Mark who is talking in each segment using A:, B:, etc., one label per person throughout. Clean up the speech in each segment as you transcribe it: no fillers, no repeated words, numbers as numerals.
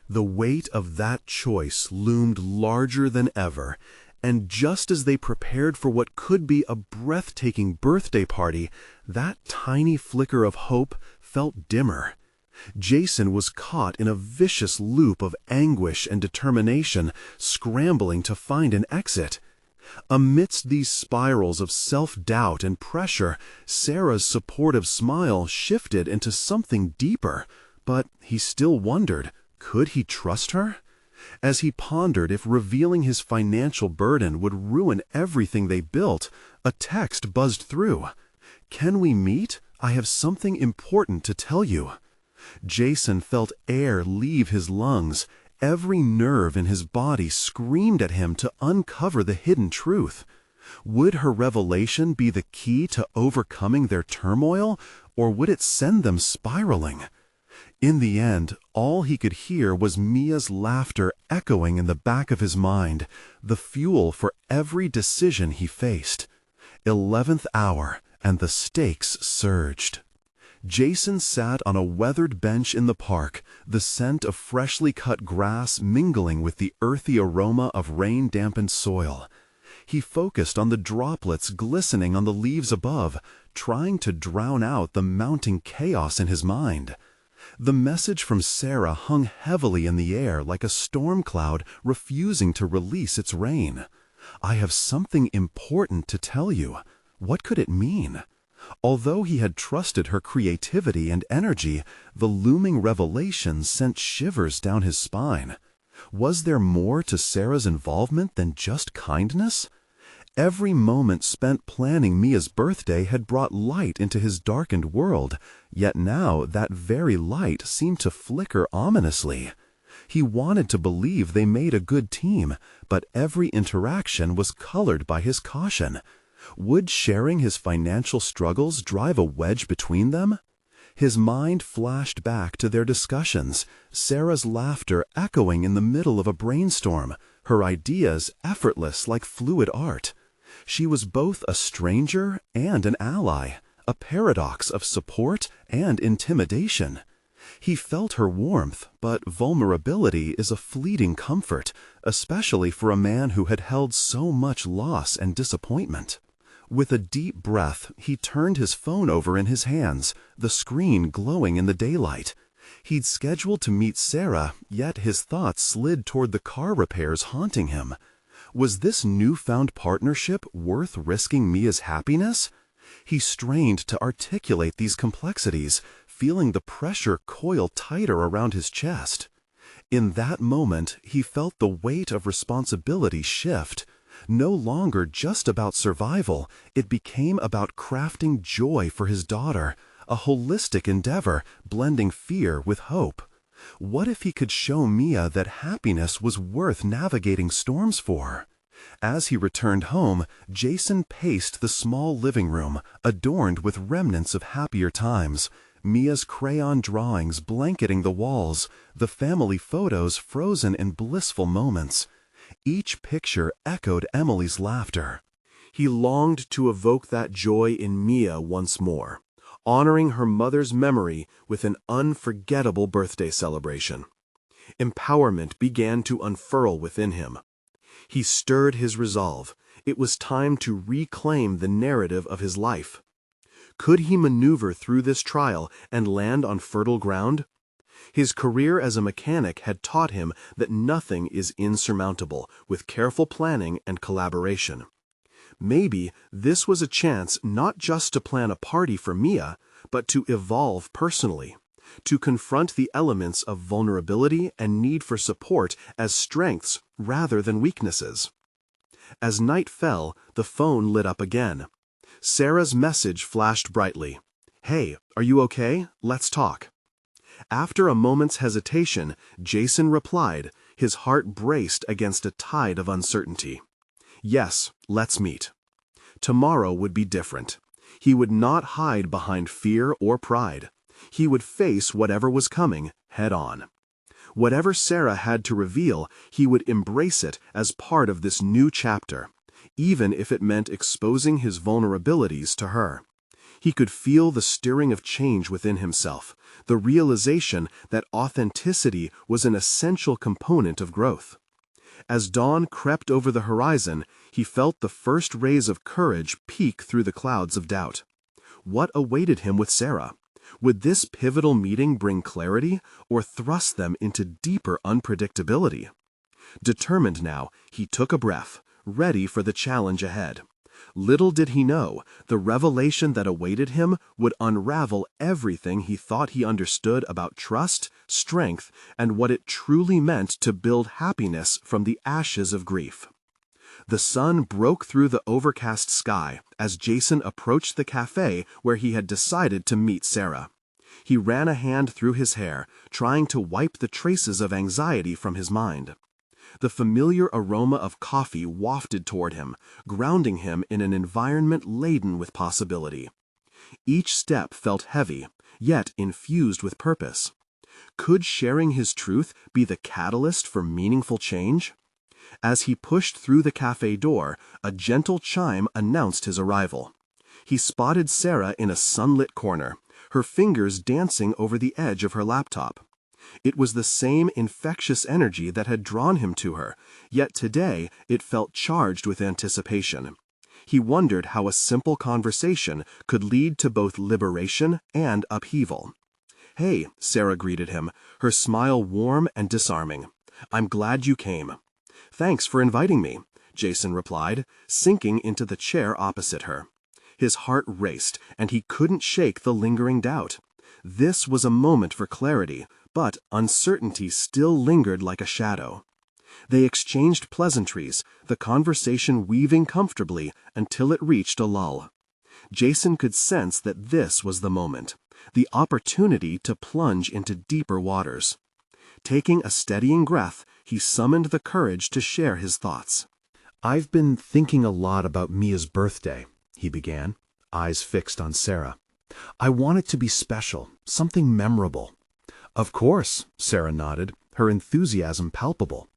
A: The weight of that choice loomed larger than ever, and just as they prepared for what could be a breathtaking birthday party, that tiny flicker of hope felt dimmer. Jason was caught in a vicious loop of anguish and determination, scrambling to find an exit. Amidst these spirals of self-doubt and pressure, Sarah's supportive smile shifted into something deeper, but he still wondered, could he trust her? As he pondered if revealing his financial burden would ruin everything they built, a text buzzed through. "Can we meet? I have something important to tell you." Jason felt air leave his lungs. Every nerve in his body screamed at him to uncover the hidden truth. Would her revelation be the key to overcoming their turmoil, or would it send them spiraling? In the end, all he could hear was Mia's laughter echoing in the back of his mind, the fuel for every decision he faced. 11th hour, and the stakes surged. Jason sat on a weathered bench in the park, the scent of freshly cut grass mingling with the earthy aroma of rain-dampened soil. He focused on the droplets glistening on the leaves above, trying to drown out the mounting chaos in his mind. The message from Sarah hung heavily in the air like a storm cloud refusing to release its rain. "I have something important to tell you." What could it mean? Although he had trusted her creativity and energy, the looming revelation sent shivers down his spine. Was there more to Sarah's involvement than just kindness? Every moment spent planning Mia's birthday had brought light into his darkened world, yet now that very light seemed to flicker ominously. He wanted to believe they made a good team, but every interaction was colored by his caution. Would sharing his financial struggles drive a wedge between them? His mind flashed back to their discussions, Sarah's laughter echoing in the middle of a brainstorm, her ideas effortless like fluid art. She was both a stranger and an ally, a paradox of support and intimidation. He felt her warmth, but vulnerability is a fleeting comfort, especially for a man who had held so much loss and disappointment. With a deep breath, he turned his phone over in his hands, the screen glowing in the daylight. He'd scheduled to meet Sarah, yet his thoughts slid toward the car repairs haunting him. Was this newfound partnership worth risking Mia's happiness? He strained to articulate these complexities, feeling the pressure coil tighter around his chest. In that moment, he felt the weight of responsibility shift. No longer just about survival, it became about crafting joy for his daughter, a holistic endeavor blending fear with hope. What if he could show Mia that happiness was worth navigating storms for? As he returned home, Jason paced the small living room, adorned with remnants of happier times. Mia's crayon drawings blanketing the walls, the family photos frozen in blissful moments. Each picture echoed Emily's laughter. He longed to evoke that joy in Mia once more, honoring her mother's memory with an unforgettable birthday celebration. Empowerment began to unfurl within him. He stirred his resolve. It was time to reclaim the narrative of his life. Could he maneuver through this trial and land on fertile ground? His career as a mechanic had taught him that nothing is insurmountable with careful planning and collaboration. Maybe this was a chance not just to plan a party for Mia, but to evolve personally, to confront the elements of vulnerability and need for support as strengths rather than weaknesses. As night fell, the phone lit up again. Sarah's message flashed brightly. "Hey, are you okay? Let's talk." After a moment's hesitation, Jason replied, his heart braced against a tide of uncertainty. "Yes, let's meet." Tomorrow would be different. He would not hide behind fear or pride. He would face whatever was coming head on. Whatever Sarah had to reveal, he would embrace it as part of this new chapter, even if it meant exposing his vulnerabilities to her. He could feel the stirring of change within himself, the realization that authenticity was an essential component of growth. As dawn crept over the horizon, he felt the first rays of courage peek through the clouds of doubt. What awaited him with Sarah? Would this pivotal meeting bring clarity or thrust them into deeper unpredictability? Determined now, he took a breath, ready for the challenge ahead. Little did he know, the revelation that awaited him would unravel everything he thought he understood about trust, strength, and what it truly meant to build happiness from the ashes of grief. The sun broke through the overcast sky as Jason approached the cafe where he had decided to meet Sarah. He ran a hand through his hair, trying to wipe the traces of anxiety from his mind. The familiar aroma of coffee wafted toward him, grounding him in an environment laden with possibility. Each step felt heavy, yet infused with purpose. Could sharing his truth be the catalyst for meaningful change? As he pushed through the cafe door, a gentle chime announced his arrival. He spotted Sarah in a sunlit corner, her fingers dancing over the edge of her laptop. It was the same infectious energy that had drawn him to her, yet today it felt charged with anticipation. He wondered how a simple conversation could lead to both liberation and upheaval. "Hey," Sarah greeted him, her smile warm and disarming. "I'm glad you came." "Thanks for inviting me," Jason replied, sinking into the chair opposite her. His heart raced, and he couldn't shake the lingering doubt. This was a moment for clarity, but uncertainty still lingered like a shadow. They exchanged pleasantries, the conversation weaving comfortably until it reached a lull. Jason could sense that this was the moment, the opportunity to plunge into deeper waters. Taking a steadying breath, he summoned the courage to share his thoughts. "I've been thinking a lot about Mia's birthday," he began, eyes fixed on Sarah. "I want it to be special, something memorable." "Of course," Sarah nodded, her enthusiasm palpable.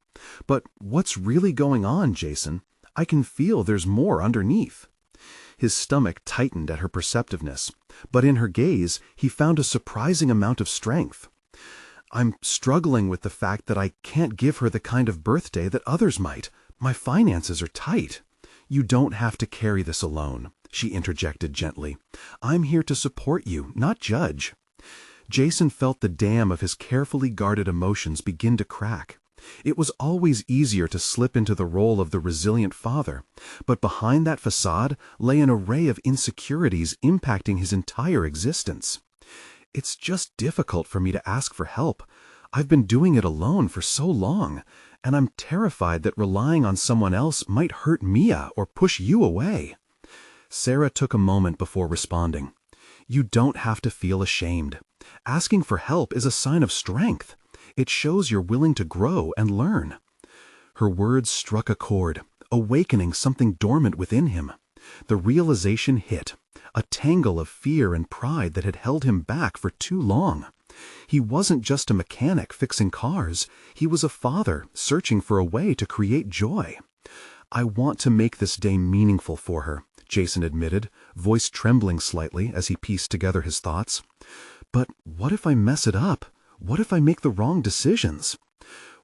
A: "But what's really going on, Jason? I can feel there's more underneath." His stomach tightened at her perceptiveness, but in her gaze he found a surprising amount of strength. "I'm struggling with the fact that I can't give her the kind of birthday that others might. My finances are tight." "You don't have to carry this alone," she interjected gently. "I'm here to support you, not judge." Jason felt the dam of his carefully guarded emotions begin to crack. It was always easier to slip into the role of the resilient father, but behind that facade lay an array of insecurities impacting his entire existence. "It's just difficult for me to ask for help. I've been doing it alone for so long, and I'm terrified that relying on someone else might hurt Mia or push you away." Sarah took a moment before responding. "You don't have to feel ashamed. Asking for help is a sign of strength. It shows you're willing to grow and learn." Her words struck a chord, awakening something dormant within him. The realization hit, a tangle of fear and pride that had held him back for too long. He wasn't just a mechanic fixing cars, he was a father searching for a way to create joy. "I want to make this day meaningful for her," Jason admitted, voice trembling slightly as he pieced together his thoughts. "But what if I mess it up? What if I make the wrong decisions?"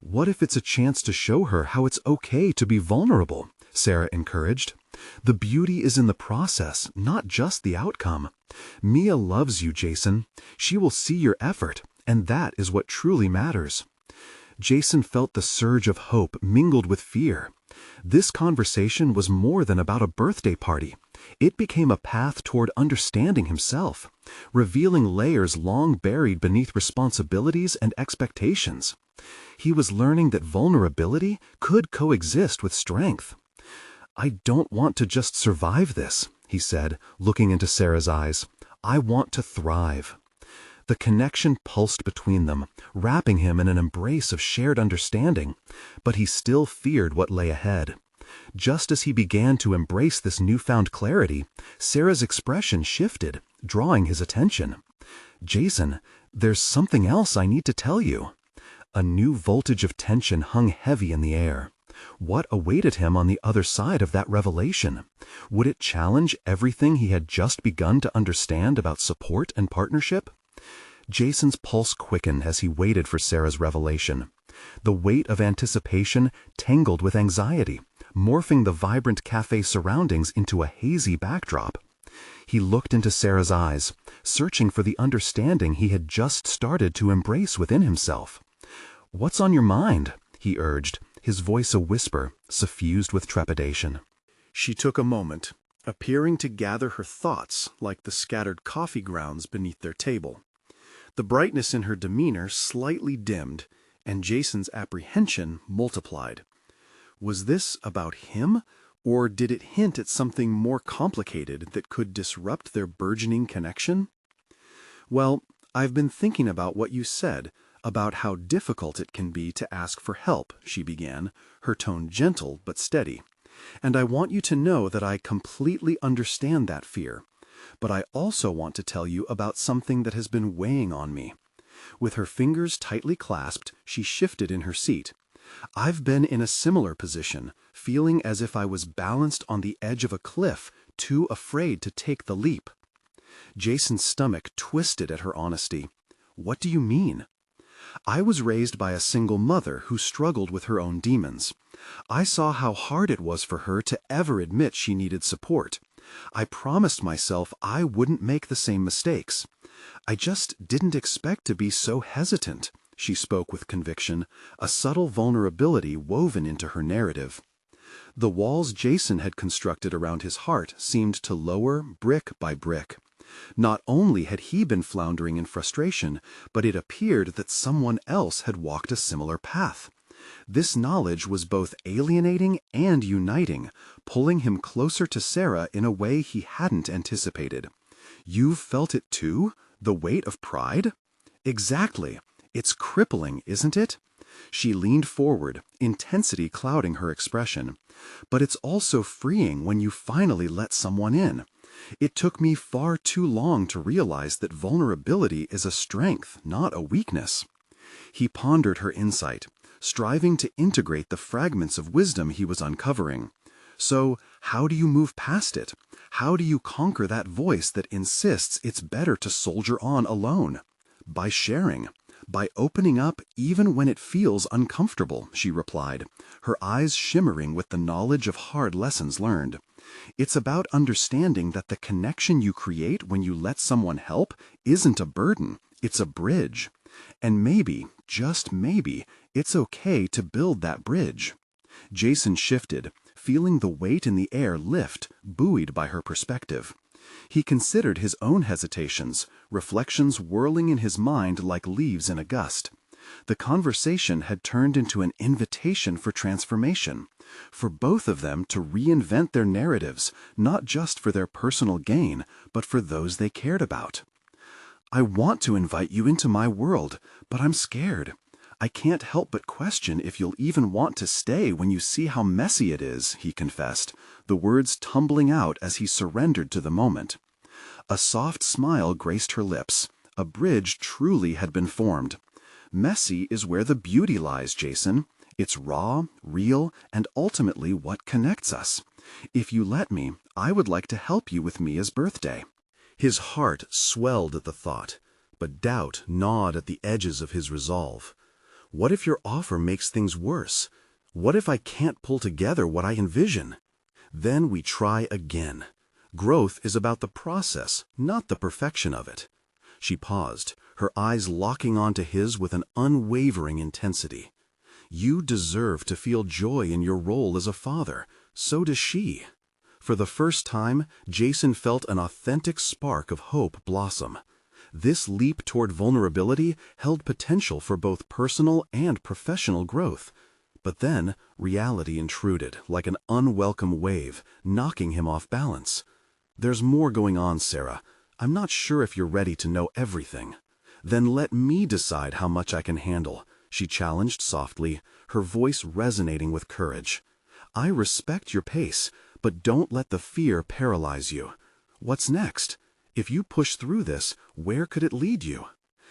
A: "What if it's a chance to show her how it's okay to be vulnerable?" Sarah encouraged. "The beauty is in the process, not just the outcome. Mia loves you, Jason. She will see your effort, and that is what truly matters." Jason felt the surge of hope mingled with fear. This conversation was more than about a birthday party. It became a path toward understanding himself, revealing layers long buried beneath responsibilities and expectations. He was learning that vulnerability could coexist with strength. "I don't want to just survive this," he said, looking into Sarah's eyes. "I want to thrive." The connection pulsed between them, wrapping him in an embrace of shared understanding, but he still feared what lay ahead. Just as he began to embrace this newfound clarity, Sarah's expression shifted, drawing his attention. "Jason, there's something else I need to tell you." A new voltage of tension hung heavy in the air. What awaited him on the other side of that revelation? Would it challenge everything he had just begun to understand about support and partnership? Jason's pulse quickened as he waited for Sarah's revelation. The weight of anticipation tangled with anxiety, morphing the vibrant cafe surroundings into a hazy backdrop. He looked into Sarah's eyes, searching for the understanding he had just started to embrace within himself. "What's on your mind?" he urged, his voice a whisper, suffused with trepidation. She took a moment, appearing to gather her thoughts like the scattered coffee grounds beneath their table. The brightness in her demeanor slightly dimmed, and Jason's apprehension multiplied. Was this about him, or did it hint at something more complicated that could disrupt their burgeoning connection? "Well, I've been thinking about what you said, about how difficult it can be to ask for help," she began, her tone gentle but steady. "And I want you to know that I completely understand that fear. But I also want to tell you about something that has been weighing on me." With her fingers tightly clasped, she shifted in her seat. "I've been in a similar position, feeling as if I was balanced on the edge of a cliff, too afraid to take the leap." Jason's stomach twisted at her honesty. "What do you mean?" "I was raised by a single mother who struggled with her own demons. I saw how hard it was for her to ever admit she needed support. I promised myself I wouldn't make the same mistakes. I just didn't expect to be so hesitant," she spoke with conviction, a subtle vulnerability woven into her narrative. The walls Jason had constructed around his heart seemed to lower brick by brick. Not only had he been floundering in frustration, but it appeared that someone else had walked a similar path. This knowledge was both alienating and uniting, pulling him closer to Sarah in a way he hadn't anticipated. "You've felt it too? The weight of pride?" "Exactly. It's crippling, isn't it?" She leaned forward, intensity clouding her expression. "But it's also freeing when you finally let someone in. It took me far too long to realize that vulnerability is a strength, not a weakness." He pondered her insight, striving to integrate the fragments of wisdom he was uncovering. "So, how do you move past it? How do you conquer that voice that insists it's better to soldier on alone?" "By sharing. By opening up even when it feels uncomfortable," she replied, her eyes shimmering with the knowledge of hard lessons learned. "It's about understanding that the connection you create when you let someone help isn't a burden, it's a bridge. And maybe, just maybe, it's okay to build that bridge." Jason shifted, feeling the weight in the air lift, buoyed by her perspective. He considered his own hesitations, reflections whirling in his mind like leaves in a gust. The conversation had turned into an invitation for transformation, for both of them to reinvent their narratives, not just for their personal gain, but for those they cared about. "I want to invite you into my world, but I'm scared. I can't help but question if you'll even want to stay when you see how messy it is," he confessed, the words tumbling out as he surrendered to the moment. A soft smile graced her lips. A bridge truly had been formed. "Messy is where the beauty lies, Jason. It's raw, real, and ultimately what connects us. If you let me, I would like to help you with Mia's birthday." His heart swelled at the thought, but doubt gnawed at the edges of his resolve. What if your offer makes things worse? What if I can't pull together what I envision? Then we try again. Growth is about the process, not the perfection of it. She paused, her eyes locking onto his with an unwavering intensity. "You deserve to feel joy in your role as a father. So does she." For the first time, Jason felt an authentic spark of hope blossom. This leap toward vulnerability held potential for both personal and professional growth. But then, reality intruded, like an unwelcome wave, knocking him off balance. "There's more going on, Sarah. I'm not sure if you're ready to know everything." "Then let me decide how much I can handle," she challenged softly, her voice resonating with courage. "I respect your pace, but don't let the fear paralyze you. What's next? If you push through this, where could it lead you?"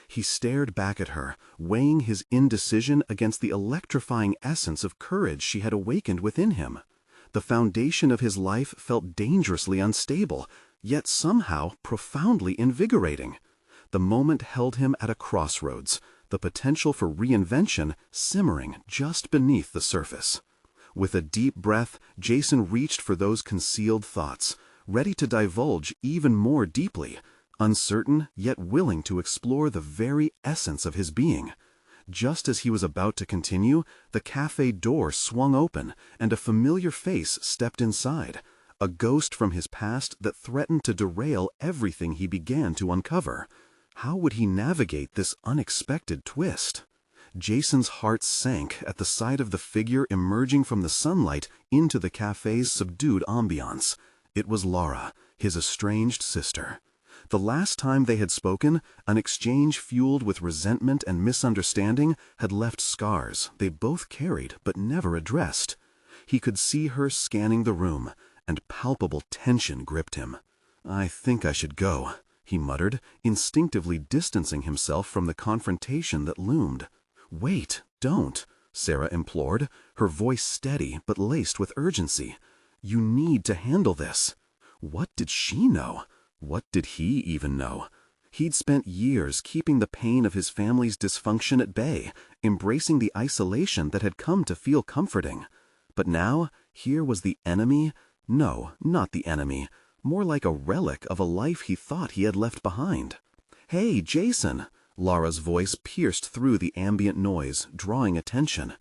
A: He stared back at her, weighing his indecision against the electrifying essence of courage she had awakened within him. The foundation of his life felt dangerously unstable, yet somehow profoundly invigorating. The moment held him at a crossroads, the potential for reinvention simmering just beneath the surface. With a deep breath, Jason reached for those concealed thoughts, ready to divulge even more deeply, uncertain yet willing to explore the very essence of his being. Just as he was about to continue, the cafe door swung open and a familiar face stepped inside, a ghost from his past that threatened to derail everything he began to uncover. How would he navigate this unexpected twist? Jason's heart sank at the sight of the figure emerging from the sunlight into the cafe's subdued ambiance. It was Laura, his estranged sister. The last time they had spoken, an exchange fueled with resentment and misunderstanding had left scars they both carried but never addressed. He could see her scanning the room, and palpable tension gripped him. "I think I should go," he muttered, instinctively distancing himself from the confrontation that loomed. "Wait, don't," Sarah implored, her voice steady but laced with urgency. "You need to handle this." What did she know? What did he even know? He'd spent years keeping the pain of his family's dysfunction at bay, embracing the isolation that had come to feel comforting. But now, here was the enemy. No, not the enemy. More like a relic of a life he thought he had left behind. "Hey, Jason!" Laura's voice pierced through the ambient noise, drawing attention.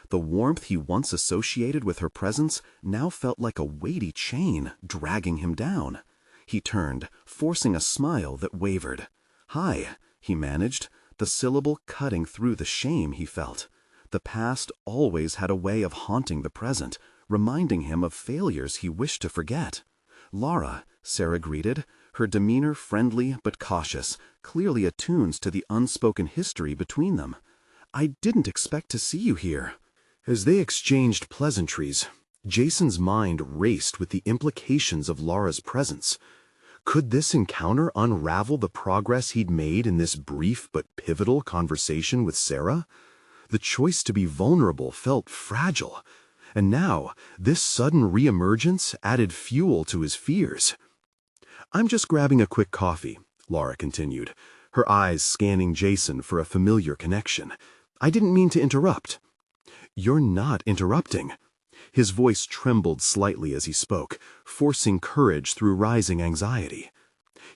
A: The warmth he once associated with her presence now felt like a weighty chain, dragging him down. He turned, forcing a smile that wavered. "Hi," he managed, the syllable cutting through the shame he felt. The past always had a way of haunting the present, reminding him of failures he wished to forget. "Laura," Sarah greeted, her demeanor friendly but cautious, clearly attuned to the unspoken history between them. "I didn't expect to see you here." As they exchanged pleasantries, Jason's mind raced with the implications of Laura's presence. Could this encounter unravel the progress he'd made in this brief but pivotal conversation with Sarah? The choice to be vulnerable felt fragile, and now this sudden reemergence added fuel to his fears. "I'm just grabbing a quick coffee," Laura continued, her eyes scanning Jason for a familiar connection. "I didn't mean to interrupt." "You're not interrupting." His voice trembled slightly as he spoke, forcing courage through rising anxiety.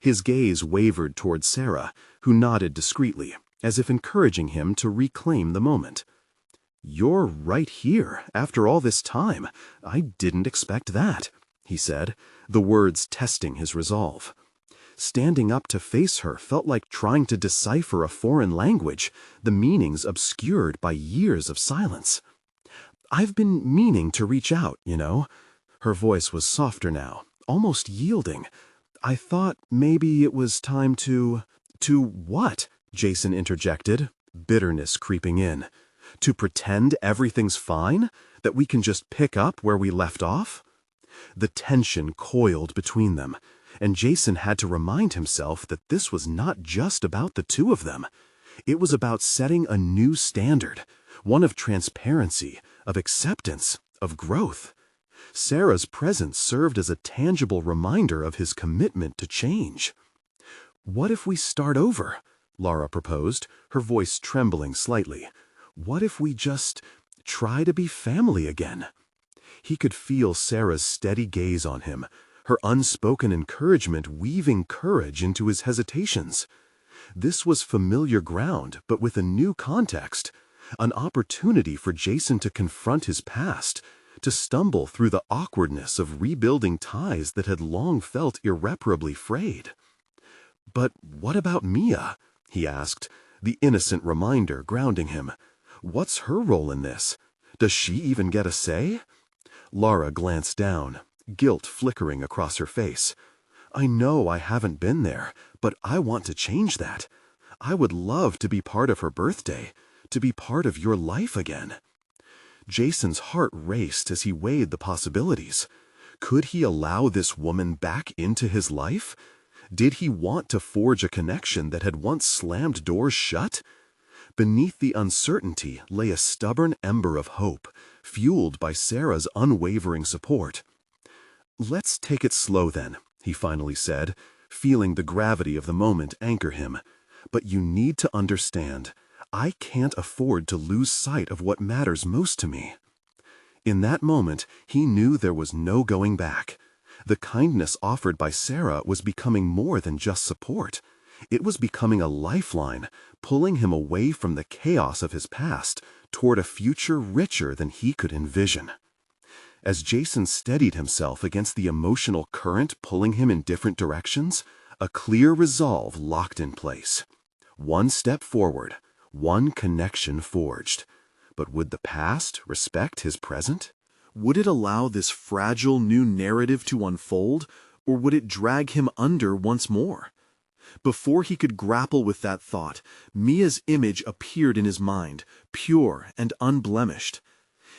A: His gaze wavered toward Sarah, who nodded discreetly, as if encouraging him to reclaim the moment. "You're right here, after all this time. I didn't expect that," he said, the words testing his resolve. Standing up to face her felt like trying to decipher a foreign language, the meanings obscured by years of silence. "I've been meaning to reach out, you know." Her voice was softer now, almost yielding. "I thought maybe it was time to—" "To what?" Jason interjected, bitterness creeping in. "To pretend everything's fine? That we can just pick up where we left off?" The tension coiled between them, and Jason had to remind himself that this was not just about the two of them. It was about setting a new standard, one of transparency, of acceptance, of growth. Sarah's presence served as a tangible reminder of his commitment to change. "What if we start over?" Laura proposed, her voice trembling slightly. "What if we just try to be family again?" He could feel Sarah's steady gaze on him, her unspoken encouragement weaving courage into his hesitations. This was familiar ground, but with a new context, an opportunity for Jason to confront his past, to stumble through the awkwardness of rebuilding ties that had long felt irreparably frayed. "But what about Mia?" he asked, the innocent reminder grounding him. "What's her role in this? Does she even get a say?" Laura glanced down, guilt flickering across her face. "I know I haven't been there, but I want to change that. I would love to be part of her birthday, to be part of your life again." Jason's heart raced as he weighed the possibilities. Could he allow this woman back into his life? Did he want to forge a connection that had once slammed doors shut? Beneath the uncertainty lay a stubborn ember of hope, fueled by Sarah's unwavering support. "Let's take it slow then," he finally said, feeling the gravity of the moment anchor him. "But you need to understand, I can't afford to lose sight of what matters most to me." In that moment, he knew there was no going back. The kindness offered by Sarah was becoming more than just support. It was becoming a lifeline, pulling him away from the chaos of his past toward a future richer than he could envision. As Jason steadied himself against the emotional current pulling him in different directions, a clear resolve locked in place. One step forward, one connection forged. But would the past respect his present? Would it allow this fragile new narrative to unfold, or would it drag him under once more? Before he could grapple with that thought, Mia's image appeared in his mind, pure and unblemished.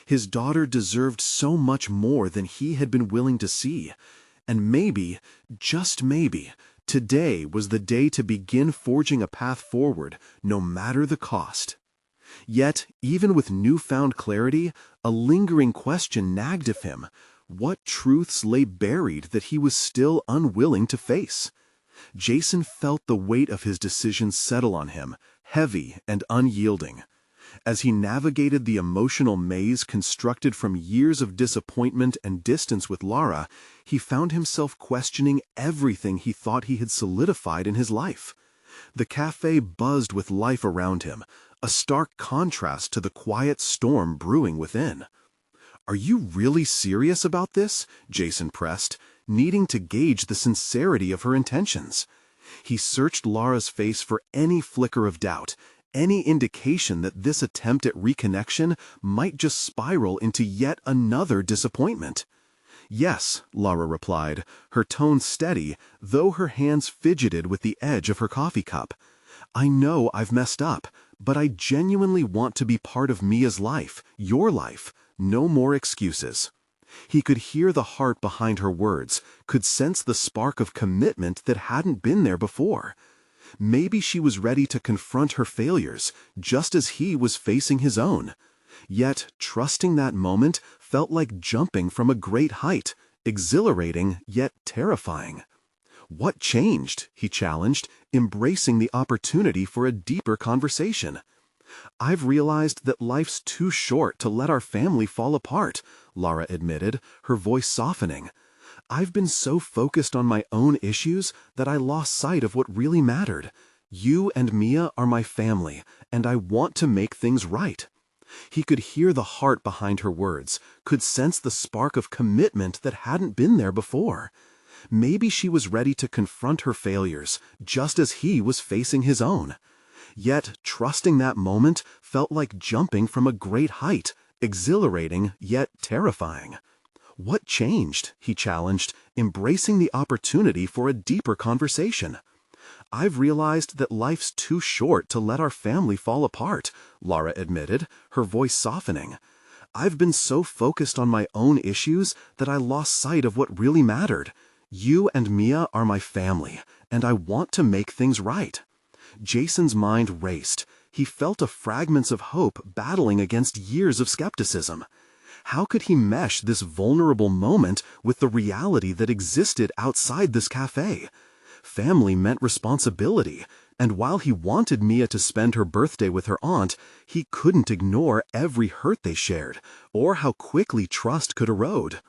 A: His daughter deserved so much more than he had been willing to see, and maybe, just maybe, today was the day to begin forging a path forward, no matter the cost. Yet, even with newfound clarity, a lingering question nagged at him. What truths lay buried that he was still unwilling to face? Jason felt the weight of his decision settle on him, heavy and unyielding. As he navigated the emotional maze constructed from years of disappointment and distance with Lara, he found himself questioning everything he thought he had solidified in his life. The cafe buzzed with life around him, a stark contrast to the quiet storm brewing within. "Are you really serious about this?" Jason pressed, needing to gauge the sincerity of her intentions. He searched Lara's face for any flicker of doubt, any indication that this attempt at reconnection might just spiral into yet another disappointment. "Yes," Lara replied, her tone steady, though her hands fidgeted with the edge of her coffee cup. "I know I've messed up, but I genuinely want to be part of Mia's life, your life. No more excuses." He could hear the heart behind her words, could sense the spark of commitment that hadn't been there before. Maybe she was ready to confront her failures, just as he was facing his own. Yet, trusting that moment felt like jumping from a great height, exhilarating yet terrifying. "What changed?" he challenged, embracing the opportunity for a deeper conversation. "I've realized that life's too short to let our family fall apart," Lara admitted, her voice softening. "I've been so focused on my own issues that I lost sight of what really mattered. You and Mia are my family, and I want to make things right." He could hear the heart behind her words, could sense the spark of commitment that hadn't been there before. Maybe she was ready to confront her failures, just as he was facing his own. Yet, trusting that moment felt like jumping from a great height, exhilarating yet terrifying. "What changed?" he challenged, embracing the opportunity for a deeper conversation. "I've realized that life's too short to let our family fall apart," Lara admitted, her voice softening. "I've been so focused on my own issues that I lost sight of what really mattered. You and Mia are my family, and I want to make things right." Jason's mind raced. He felt a fragments of hope battling against years of skepticism. How could he mesh this vulnerable moment with the reality that existed outside this cafe? Family meant responsibility, and while he wanted Mia to spend her birthday with her aunt, he couldn't ignore every hurt they shared, or how quickly trust could erode.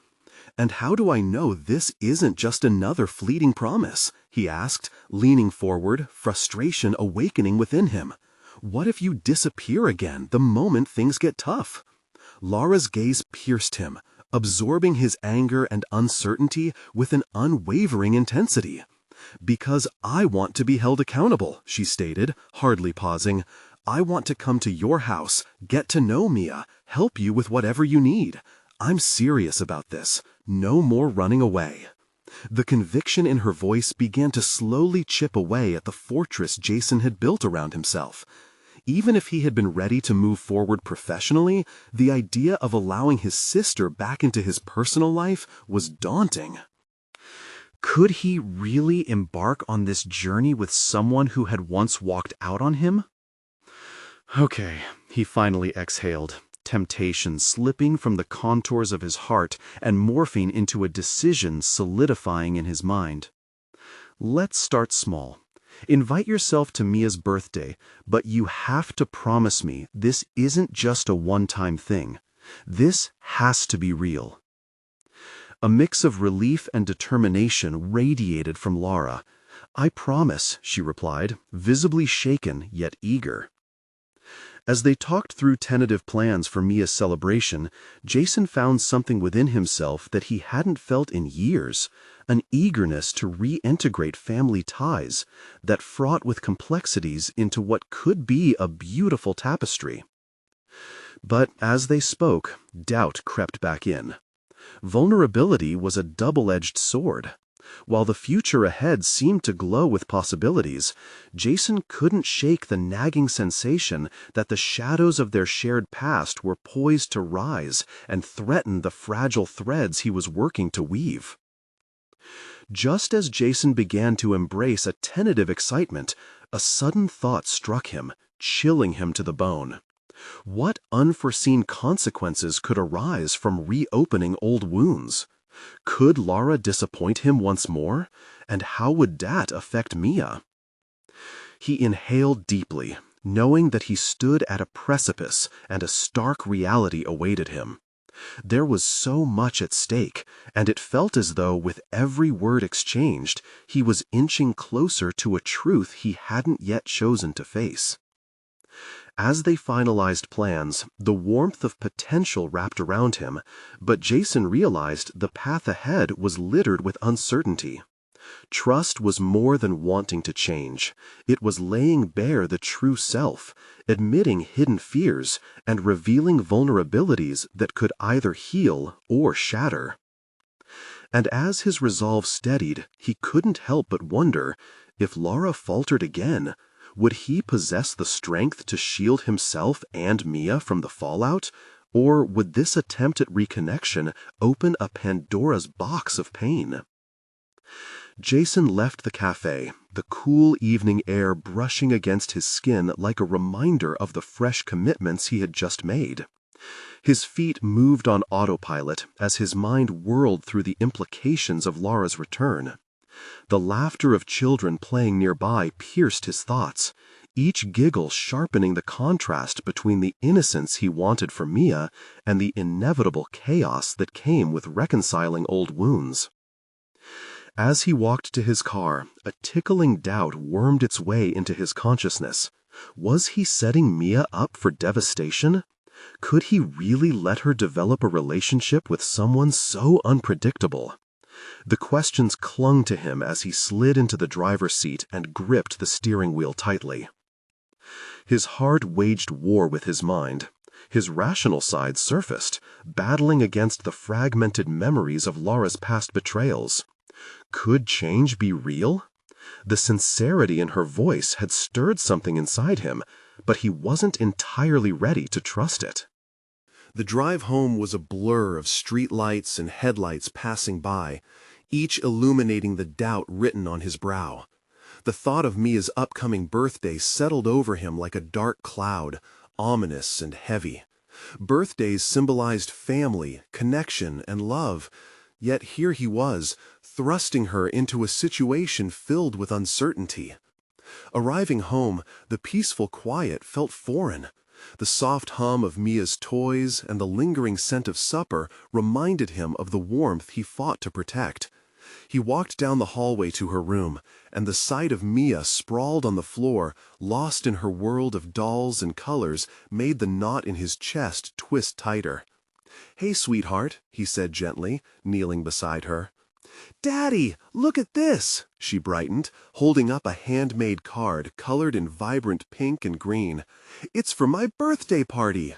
A: "And how do I know this isn't just another fleeting promise?" he asked, leaning forward, frustration awakening within him. "What if you disappear again the moment things get tough?" Lara's gaze pierced him, absorbing his anger and uncertainty with an unwavering intensity. "Because I want to be held accountable," she stated, hardly pausing. "I want to come to your house, get to know Mia, help you with whatever you need. I'm serious about this. No more running away." The conviction in her voice began to slowly chip away at the fortress Jason had built around himself. Even if he had been ready to move forward professionally, the idea of allowing his sister back into his personal life was daunting. Could he really embark on this journey with someone who had once walked out on him? Okay, he finally exhaled, temptation slipping from the contours of his heart and morphing into a decision solidifying in his mind. Let's start small. Invite yourself to Mia's birthday, but you have to promise me this isn't just a one-time thing. This has to be real. A mix of relief and determination radiated from Laura. "I promise," she replied, visibly shaken yet eager. As they talked through tentative plans for Mia's celebration, Jason found something within himself that he hadn't felt in years, an eagerness to reintegrate family ties that fraught with complexities into what could be a beautiful tapestry. But as they spoke, doubt crept back in. Vulnerability was a double-edged sword. While the future ahead seemed to glow with possibilities, Jason couldn't shake the nagging sensation that the shadows of their shared past were poised to rise and threaten the fragile threads he was working to weave. Just as Jason began to embrace a tentative excitement, a sudden thought struck him, chilling him to the bone. What unforeseen consequences could arise from reopening old wounds? Could Laura disappoint him once more? And how would that affect Mia? He inhaled deeply, knowing that he stood at a precipice and a stark reality awaited him. There was so much at stake, and it felt as though with every word exchanged, he was inching closer to a truth he hadn't yet chosen to face. As they finalized plans, the warmth of potential wrapped around him, but Jason realized the path ahead was littered with uncertainty. Trust was more than wanting to change. It was laying bare the true self, admitting hidden fears, and revealing vulnerabilities that could either heal or shatter. And as his resolve steadied, he couldn't help but wonder, if Laura faltered again, would he possess the strength to shield himself and Mia from the fallout? Or would this attempt at reconnection open a Pandora's box of pain? Jason left the cafe, the cool evening air brushing against his skin like a reminder of the fresh commitments he had just made. His feet moved on autopilot as his mind whirled through the implications of Laura's return. The laughter of children playing nearby pierced his thoughts, each giggle sharpening the contrast between the innocence he wanted for Mia and the inevitable chaos that came with reconciling old wounds. As he walked to his car, a tickling doubt wormed its way into his consciousness. Was he setting Mia up for devastation? Could he really let her develop a relationship with someone so unpredictable? The questions clung to him as he slid into the driver's seat and gripped the steering wheel tightly. His heart waged war with his mind. His rational side surfaced, battling against the fragmented memories of Laura's past betrayals. Could change be real? The sincerity in her voice had stirred something inside him, but he wasn't entirely ready to trust it. The drive home was a blur of streetlights and headlights passing by, each illuminating the doubt written on his brow. The thought of Mia's upcoming birthday settled over him like a dark cloud, ominous and heavy. Birthdays symbolized family, connection, and love, yet here he was, thrusting her into a situation filled with uncertainty. Arriving home, the peaceful quiet felt foreign. The soft hum of Mia's toys and the lingering scent of supper reminded him of the warmth he fought to protect. He walked down the hallway to her room, and the sight of Mia sprawled on the floor, lost in her world of dolls and colors, made the knot in his chest twist tighter. "Hey, sweetheart," he said gently, kneeling beside her. "Daddy, look at this!" she brightened, holding up a handmade card colored in vibrant pink and green. "It's for my birthday party."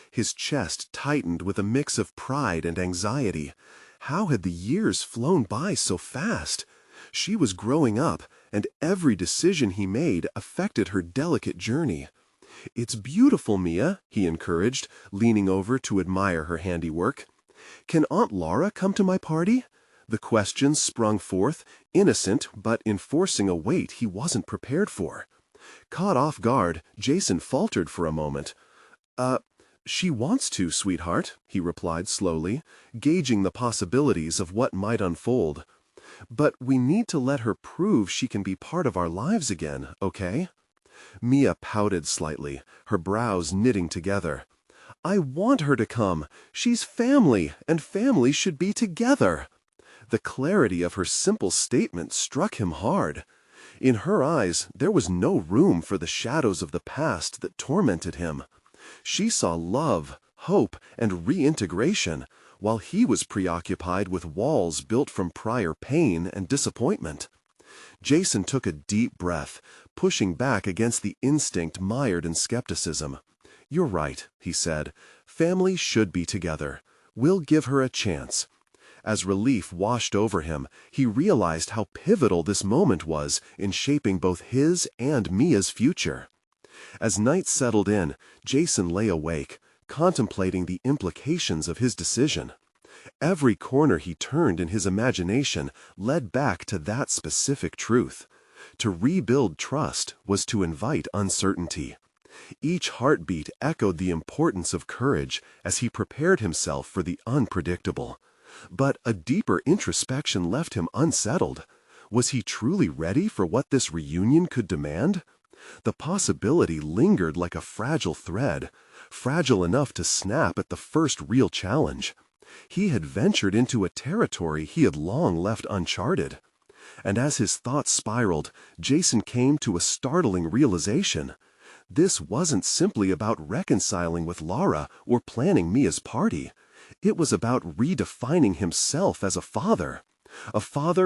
A: His chest tightened with a mix of pride and anxiety. How had the years flown by so fast? She was growing up, and every decision he made affected her delicate journey. "It's beautiful, Mia," he encouraged, leaning over to admire her handiwork. "Can Aunt Laura come to my party? The questions sprung forth, innocent but enforcing a weight he wasn't prepared for. Caught off guard, Jason faltered for a moment. She wants to, sweetheart," he replied slowly, gauging the possibilities of what might unfold. "But we need to let her prove she can be part of our lives again, okay?" Mia pouted slightly, her brows knitting together. "I want her to come. She's family, and family should be together." The clarity of her simple statement struck him hard. In her eyes, there was no room for the shadows of the past that tormented him. She saw love, hope, and reintegration, while he was preoccupied with walls built from prior pain and disappointment. Jason took a deep breath, pushing back against the instinct mired in skepticism. "You're right," he said. "Family should be together. We'll give her a chance." As relief washed over him, he realized how pivotal this moment was in shaping both his and Mia's future. As night settled in, Jason lay awake, contemplating the implications of his decision. Every corner he turned in his imagination led back to that specific truth. To rebuild trust was to invite uncertainty. Each heartbeat echoed the importance of courage as he prepared himself for the unpredictable. But a deeper introspection left him unsettled. Was he truly ready for what this reunion could demand? The possibility lingered like a fragile thread, fragile enough to snap at the first real challenge. He had ventured into a territory he had long left uncharted. And as his thoughts spiraled, Jason came to a startling realization. This wasn't simply about reconciling with Lara or planning Mia's party. It was about redefining himself as a father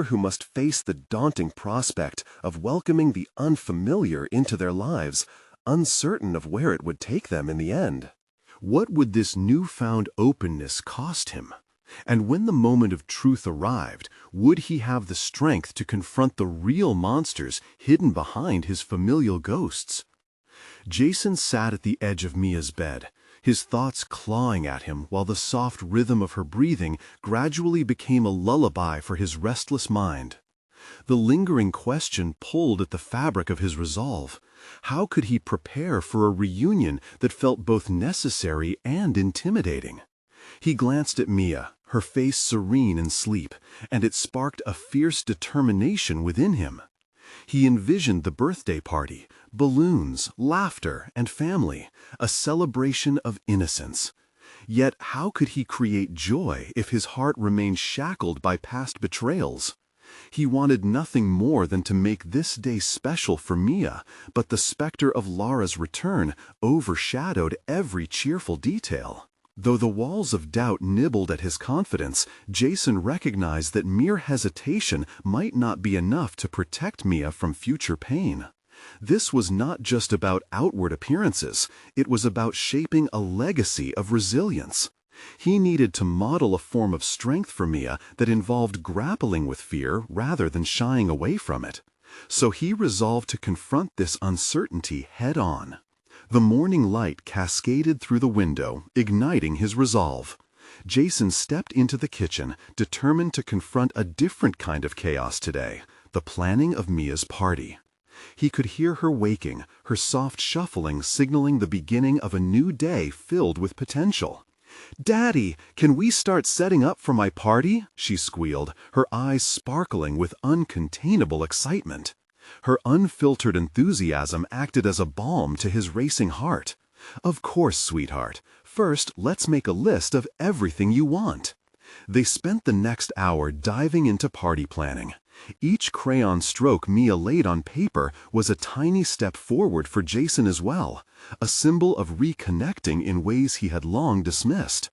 A: who must face the daunting prospect of welcoming the unfamiliar into their lives, uncertain of where it would take them in the end. What would this newfound openness cost him? And when the moment of truth arrived, would he have the strength to confront the real monsters hidden behind his familial ghosts? Jason sat at the edge of Mia's bed, his thoughts clawing at him while the soft rhythm of her breathing gradually became a lullaby for his restless mind. The lingering question pulled at the fabric of his resolve. How could he prepare for a reunion that felt both necessary and intimidating? He glanced at Mia, her face serene in sleep, and it sparked a fierce determination within him. He envisioned the birthday party, balloons, laughter, and family, a celebration of innocence. Yet how could he create joy if his heart remained shackled by past betrayals? He wanted nothing more than to make this day special for Mia, but the specter of Lara's return overshadowed every cheerful detail. Though the walls of doubt nibbled at his confidence, Jason recognized that mere hesitation might not be enough to protect Mia from future pain. This was not just about outward appearances, it was about shaping a legacy of resilience. He needed to model a form of strength for Mia that involved grappling with fear rather than shying away from it. So he resolved to confront this uncertainty head-on. The morning light cascaded through the window, igniting his resolve. Jason stepped into the kitchen, determined to confront a different kind of chaos today, the planning of Mia's party. He could hear her waking, her soft shuffling signaling the beginning of a new day filled with potential. "Daddy, can we start setting up for my party?" she squealed, her eyes sparkling with uncontainable excitement. Her unfiltered enthusiasm acted as a balm to his racing heart. "Of course, sweetheart. First, let's make a list of everything you want." They spent the next hour diving into party planning. Each crayon stroke Mia laid on paper was a tiny step forward for Jason as well, a symbol of reconnecting in ways he had long dismissed.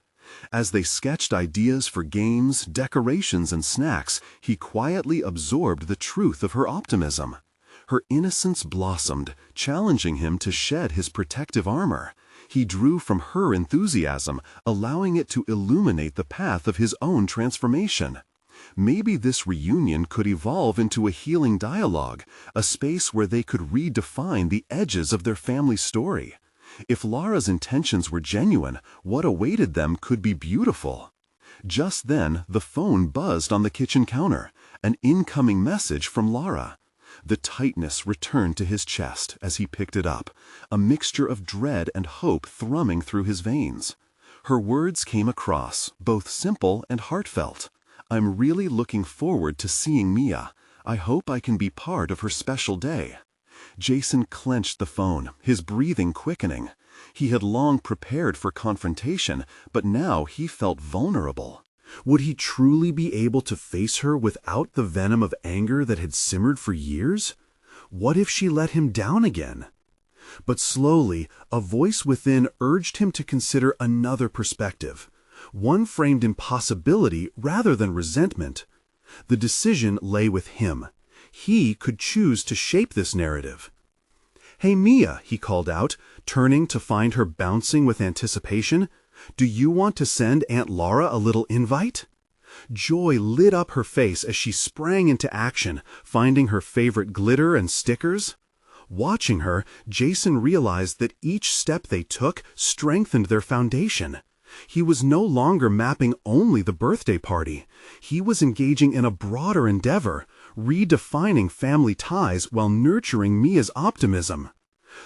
A: As they sketched ideas for games, decorations, and snacks, he quietly absorbed the truth of her optimism. Her innocence blossomed, challenging him to shed his protective armor. He drew from her enthusiasm, allowing it to illuminate the path of his own transformation. Maybe this reunion could evolve into a healing dialogue, a space where they could redefine the edges of their family story. If Lara's intentions were genuine, what awaited them could be beautiful. Just then, the phone buzzed on the kitchen counter, an incoming message from Laura. The tightness returned to his chest as he picked it up, a mixture of dread and hope thrumming through his veins. Her words came across, both simple and heartfelt. "I'm really looking forward to seeing Mia. I hope I can be part of her special day." Jason clenched the phone, his breathing quickening. He had long prepared for confrontation, but now he felt vulnerable. Would he truly be able to face her without the venom of anger that had simmered for years? What if she let him down again? But slowly, a voice within urged him to consider another perspective, one framed in possibility rather than resentment. The decision lay with him. He could choose to shape this narrative. "Hey, Mia," he called out, turning to find her bouncing with anticipation. "Do you want to send Aunt Laura a little invite?" Joy lit up her face as she sprang into action, finding her favorite glitter and stickers. Watching her, Jason realized that each step they took strengthened their foundation. He was no longer mapping only the birthday party. He was engaging in a broader endeavor, redefining family ties while nurturing Mia's optimism.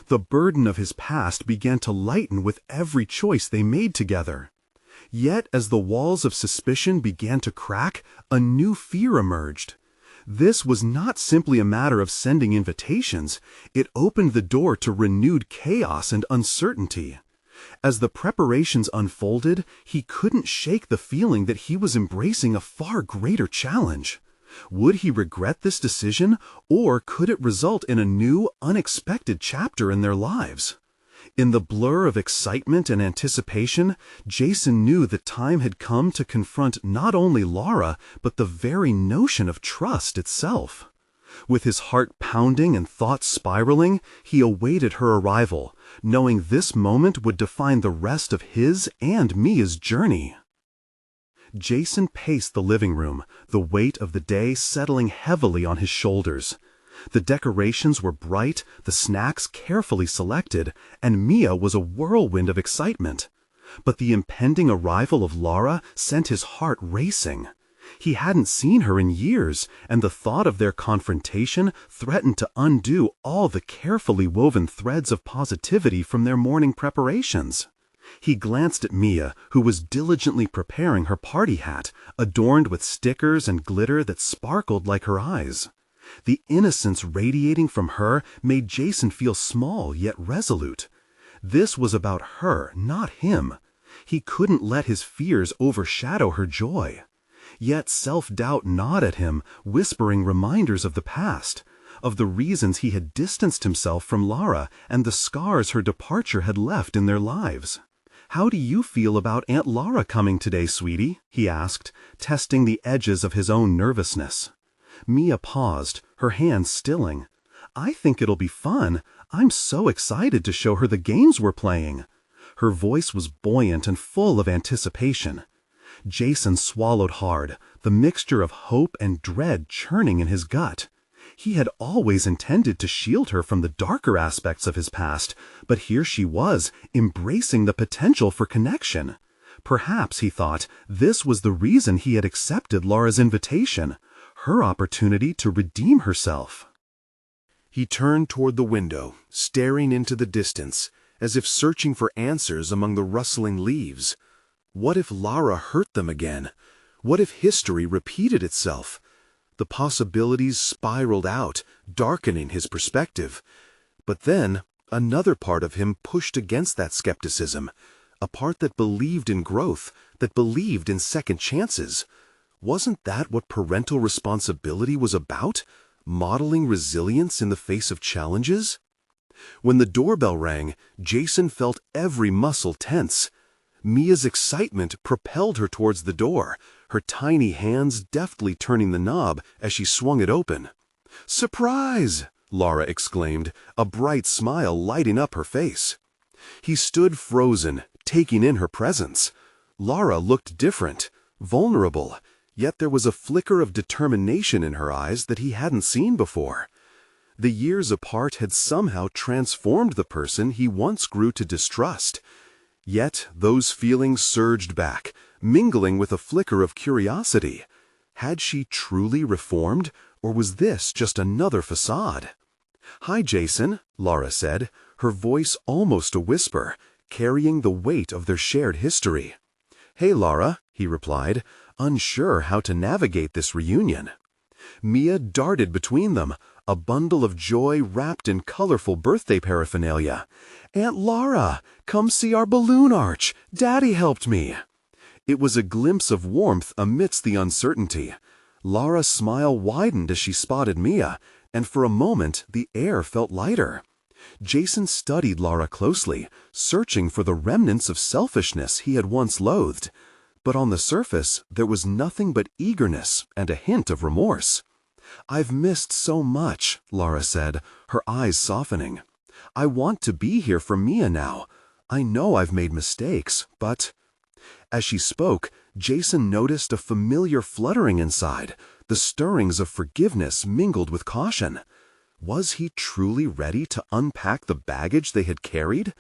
A: The burden of his past began to lighten with every choice they made together. Yet, as the walls of suspicion began to crack, a new fear emerged. This was not simply a matter of sending invitations. It opened the door to renewed chaos and uncertainty. As the preparations unfolded, he couldn't shake the feeling that he was embracing a far greater challenge. Would he regret this decision, or could it result in a new, unexpected chapter in their lives? In the blur of excitement and anticipation, Jason knew the time had come to confront not only Laura, but the very notion of trust itself. With his heart pounding and thoughts spiraling, he awaited her arrival, knowing this moment would define the rest of his and Mia's journey. Jason paced the living room, the weight of the day settling heavily on his shoulders. The decorations were bright, the snacks carefully selected, and Mia was a whirlwind of excitement. But the impending arrival of Laura sent his heart racing. He hadn't seen her in years, and the thought of their confrontation threatened to undo all the carefully woven threads of positivity from their morning preparations. He glanced at Mia, who was diligently preparing her party hat, adorned with stickers and glitter that sparkled like her eyes. The innocence radiating from her made Jason feel small yet resolute. This was about her, not him. He couldn't let his fears overshadow her joy. Yet self-doubt gnawed at him, whispering reminders of the past, of the reasons he had distanced himself from Laura and the scars her departure had left in their lives. "How do you feel about Aunt Laura coming today, sweetie?" he asked, testing the edges of his own nervousness. Mia paused, her hands stilling. "I think it'll be fun. I'm so excited to show her the games we're playing." Her voice was buoyant and full of anticipation. Jason swallowed hard, the mixture of hope and dread churning in his gut. He had always intended to shield her from the darker aspects of his past, but here she was, embracing the potential for connection. Perhaps, he thought, this was the reason he had accepted Laura's invitation, her opportunity to redeem herself. He turned toward the window, staring into the distance, as if searching for answers among the rustling leaves. What if Laura hurt them again? What if history repeated itself? The possibilities spiraled out, darkening his perspective. But then, another part of him pushed against that skepticism, a part that believed in growth, that believed in second chances. Wasn't that what parental responsibility was about? Modeling resilience in the face of challenges? When the doorbell rang, Jason felt every muscle tense. Mia's excitement propelled her towards the door, her tiny hands deftly turning the knob as she swung it open. "Surprise!" Laura exclaimed, a bright smile lighting up her face. He stood frozen, taking in her presence. Laura looked different, vulnerable, yet there was a flicker of determination in her eyes that he hadn't seen before. The years apart had somehow transformed the person he once grew to distrust. Yet those feelings surged back, mingling with a flicker of curiosity. Had she truly reformed, or was this just another facade? "Hi, Jason," Laura said, her voice almost a whisper, carrying the weight of their shared history. "Hey, Laura," he replied, unsure how to navigate this reunion. Mia darted between them, a bundle of joy wrapped in colorful birthday paraphernalia. "Aunt Laura, come see our balloon arch! Daddy helped me!" It was a glimpse of warmth amidst the uncertainty. Laura's smile widened as she spotted Mia, and for a moment the air felt lighter. Jason studied Laura closely, searching for the remnants of selfishness he had once loathed. But on the surface, there was nothing but eagerness and a hint of remorse. "I've missed so much," Laura said, her eyes softening. "I want to be here for Mia now. I know I've made mistakes, but—" As she spoke, Jason noticed a familiar fluttering inside, the stirrings of forgiveness mingled with caution. Was he truly ready to unpack the baggage they had carried?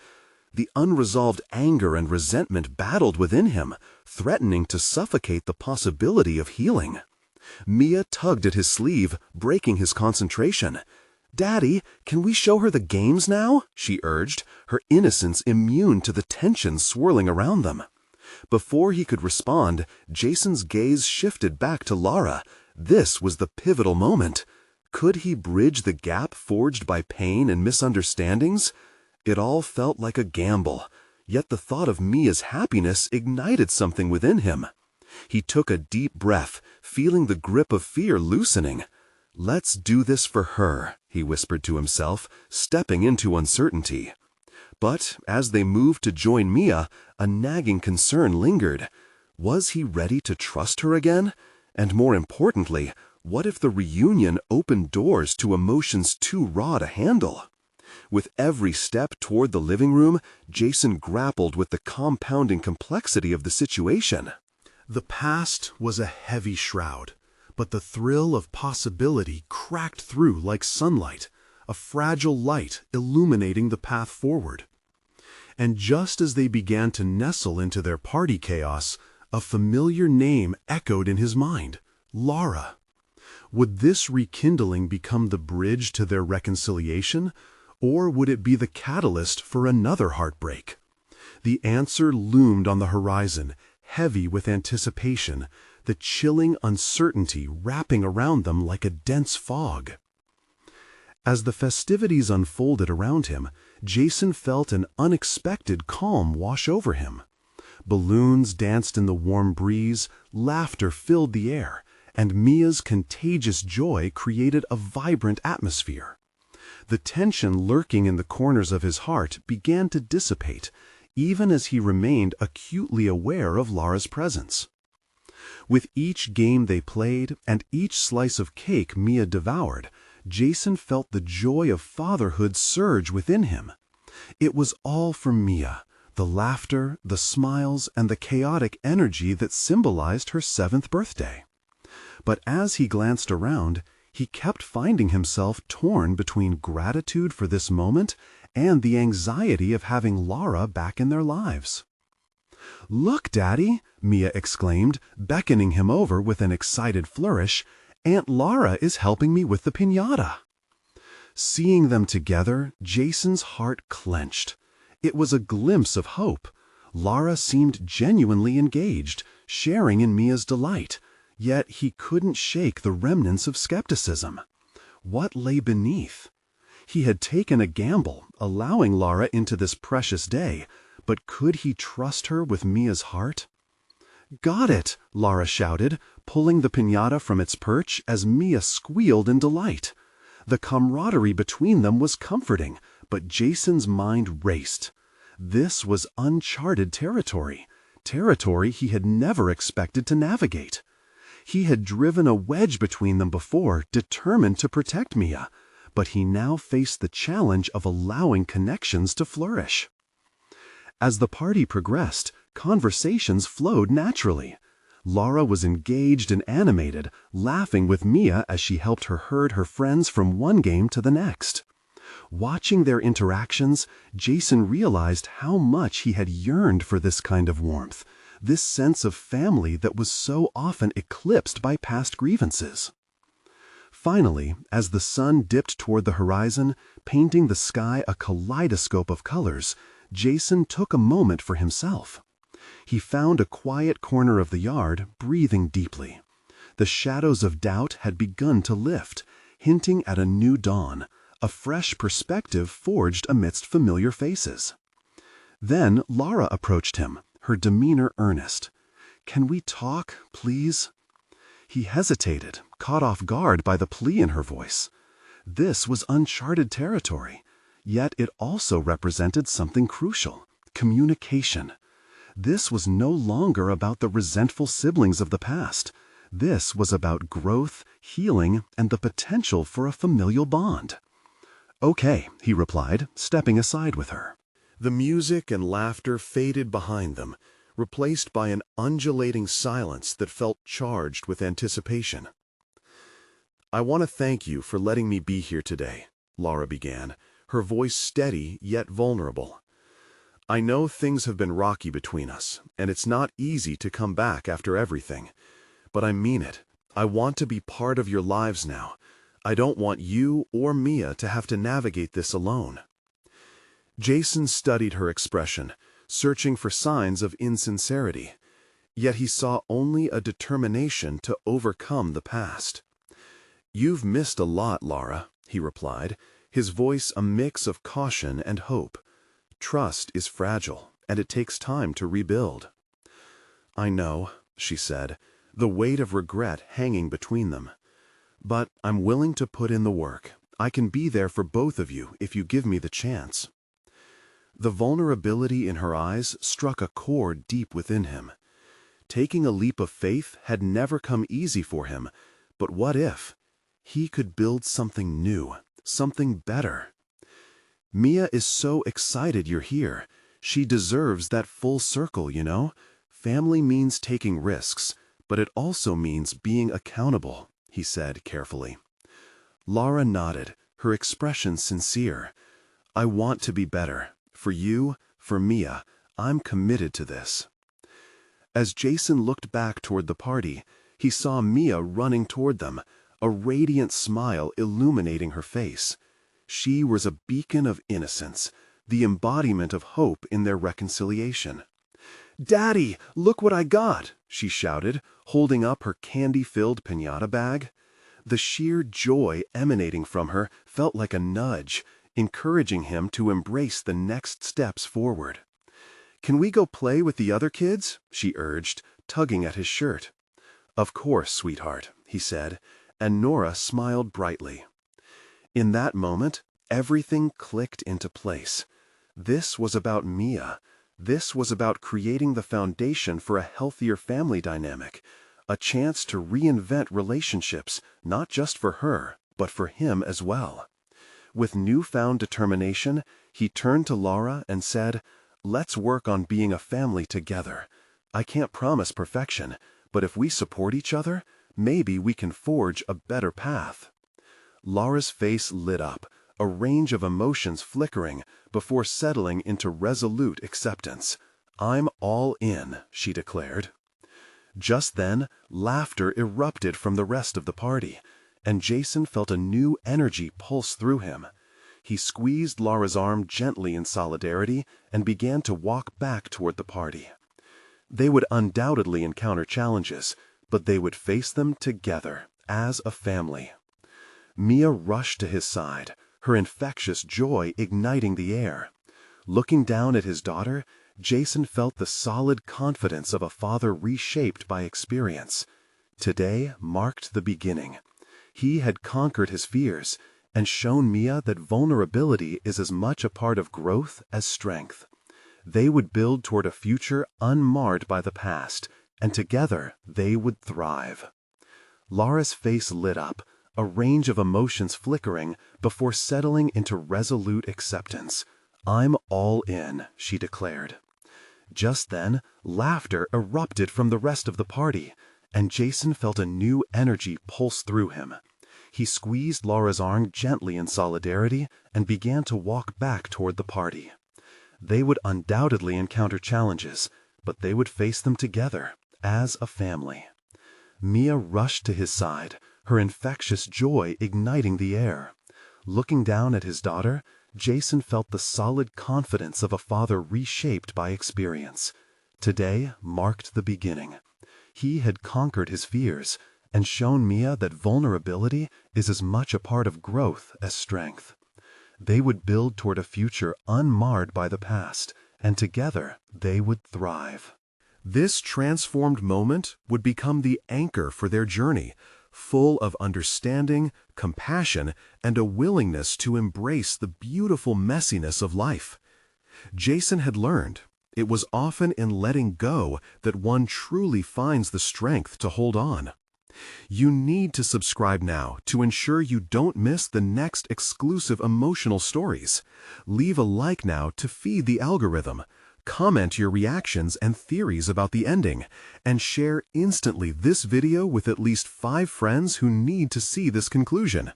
A: The unresolved anger and resentment battled within him, threatening to suffocate the possibility of healing. Mia tugged at his sleeve, breaking his concentration. "Daddy, can we show her the games now?" she urged, her innocence immune to the tension swirling around them. Before he could respond, Jason's gaze shifted back to Laura. This was the pivotal moment. Could he bridge the gap forged by pain and misunderstandings? It all felt like a gamble, yet the thought of Mia's happiness ignited something within him. He took a deep breath, feeling the grip of fear loosening. "Let's do this for her," he whispered to himself, stepping into uncertainty. But as they moved to join Mia, a nagging concern lingered. Was he ready to trust her again? And more importantly, what if the reunion opened doors to emotions too raw to handle? With every step toward the living room, Jason grappled with the compounding complexity of the situation. The past was a heavy shroud, but the thrill of possibility cracked through like sunlight, a fragile light illuminating the path forward. And just as they began to nestle into their party chaos, a familiar name echoed in his mind: Laura. Would this rekindling become the bridge to their reconciliation, or would it be the catalyst for another heartbreak? The answer loomed on the horizon, heavy with anticipation, the chilling uncertainty wrapping around them like a dense fog. As the festivities unfolded around him, Jason felt an unexpected calm wash over him. Balloons danced in the warm breeze, laughter filled the air, and Mia's contagious joy created a vibrant atmosphere. The tension lurking in the corners of his heart began to dissipate, even as he remained acutely aware of Laura's presence. With each game they played and each slice of cake Mia devoured, Jason felt the joy of fatherhood surge within him. It was all for Mia, the laughter, the smiles, and the chaotic energy that symbolized her 7th birthday. But as he glanced around, he kept finding himself torn between gratitude for this moment and the anxiety of having Laura back in their lives. "Look, Daddy," Mia exclaimed, beckoning him over with an excited flourish. "Aunt Laura is helping me with the piñata." Seeing them together, Jason's heart clenched. It was a glimpse of hope. Laura seemed genuinely engaged, sharing in Mia's delight, yet he couldn't shake the remnants of skepticism. What lay beneath? He had taken a gamble, allowing Laura into this precious day, but could he trust her with Mia's heart? "Got it!" Laura shouted, pulling the piñata from its perch as Mia squealed in delight. The camaraderie between them was comforting, but Jason's mind raced. This was uncharted territory, territory he had never expected to navigate. He had driven a wedge between them before, determined to protect Mia, but he now faced the challenge of allowing connections to flourish. As the party progressed, conversations flowed naturally. Laura was engaged and animated, laughing with Mia as she helped her herd her friends from one game to the next. Watching their interactions, Jason realized how much he had yearned for this kind of warmth, this sense of family that was so often eclipsed by past grievances. Finally, as the sun dipped toward the horizon, painting the sky a kaleidoscope of colors, Jason took a moment for himself. He found a quiet corner of the yard, breathing deeply. The shadows of doubt had begun to lift, hinting at a new dawn, a fresh perspective forged amidst familiar faces. Then Lara approached him, her demeanor earnest. "Can we talk, please?" He hesitated, caught off guard by the plea in her voice. This was uncharted territory, yet it also represented something crucial: communication. This was no longer about the resentful siblings of the past. This was about growth, healing, and the potential for a familial bond. "Okay," he replied, stepping aside with her. The music and laughter faded behind them, replaced by an undulating silence that felt charged with anticipation. "I want to thank you for letting me be here today," Lara began, her voice steady yet vulnerable. "I know things have been rocky between us, and it's not easy to come back after everything. But I mean it. I want to be part of your lives now. I don't want you or Mia to have to navigate this alone." Jason studied her expression, searching for signs of insincerity. Yet he saw only a determination to overcome the past. "You've missed a lot, Lara," he replied, his voice a mix of caution and hope. "Trust is fragile, and it takes time to rebuild." "I know," she said, the weight of regret hanging between them. "But I'm willing to put in the work. I can be there for both of you if you give me the chance." The vulnerability in her eyes struck a chord deep within him. Taking a leap of faith had never come easy for him, but what if? He could build something new, something better. "Mia is so excited you're here. She deserves that full circle, you know? Family means taking risks, but it also means being accountable," he said carefully. Lara nodded, her expression sincere. "I want to be better. For you, for Mia, I'm committed to this." As Jason looked back toward the party, he saw Mia running toward them, a radiant smile illuminating her face. She was a beacon of innocence, the embodiment of hope in their reconciliation. "Daddy, look what I got!" she shouted, holding up her candy-filled piñata bag. The sheer joy emanating from her felt like a nudge, encouraging him to embrace the next steps forward. "Can we go play with the other kids?" she urged, tugging at his shirt. "Of course, sweetheart," he said, and Nora smiled brightly. In that moment, everything clicked into place. This was about Mia. This was about creating the foundation for a healthier family dynamic, a chance to reinvent relationships, not just for her, but for him as well. With newfound determination, he turned to Lara and said, "Let's work on being a family together. I can't promise perfection, but if we support each other, maybe we can forge a better path." Lara's face lit up, a range of emotions flickering before settling into resolute acceptance. "I'm all in," she declared. Just then, laughter erupted from the rest of the party, and Jason felt a new energy pulse through him. He squeezed Lara's arm gently in solidarity and began to walk back toward the party. They would undoubtedly encounter challenges, but they would face them together, as a family. Mia rushed to his side, her infectious joy igniting the air. Looking down at his daughter, Jason felt the solid confidence of a father reshaped by experience. Today marked the beginning. He had conquered his fears and shown Mia that vulnerability is as much a part of growth as strength. They would build toward a future unmarred by the past, and together they would thrive. Lara's face lit up, a range of emotions flickering before settling into resolute acceptance. "I'm all in," she declared. Just then, laughter erupted from the rest of the party, and Jason felt a new energy pulse through him. He squeezed Lara's arm gently in solidarity and began to walk back toward the party. They would undoubtedly encounter challenges, but they would face them together, as a family. Mia rushed to his side, her infectious joy igniting the air. Looking down at his daughter, Jason felt the solid confidence of a father reshaped by experience. Today marked the beginning. He had conquered his fears and shown Mia that vulnerability is as much a part of growth as strength. They would build toward a future unmarred by the past, and together they would thrive. This transformed moment would become the anchor for their journey, full of understanding, compassion, and a willingness to embrace the beautiful messiness of life. Jason had learned it was often in letting go that one truly finds the strength to hold on. You need to subscribe now to ensure you don't miss the next exclusive emotional stories. Leave a like now to feed the algorithm. Comment your reactions and theories about the ending, and share instantly this video with at least 5 friends who need to see this conclusion.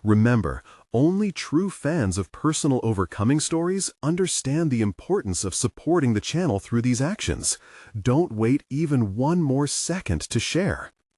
A: Remember, only true fans of personal overcoming stories understand the importance of supporting the channel through these actions. Don't wait even one more second to share.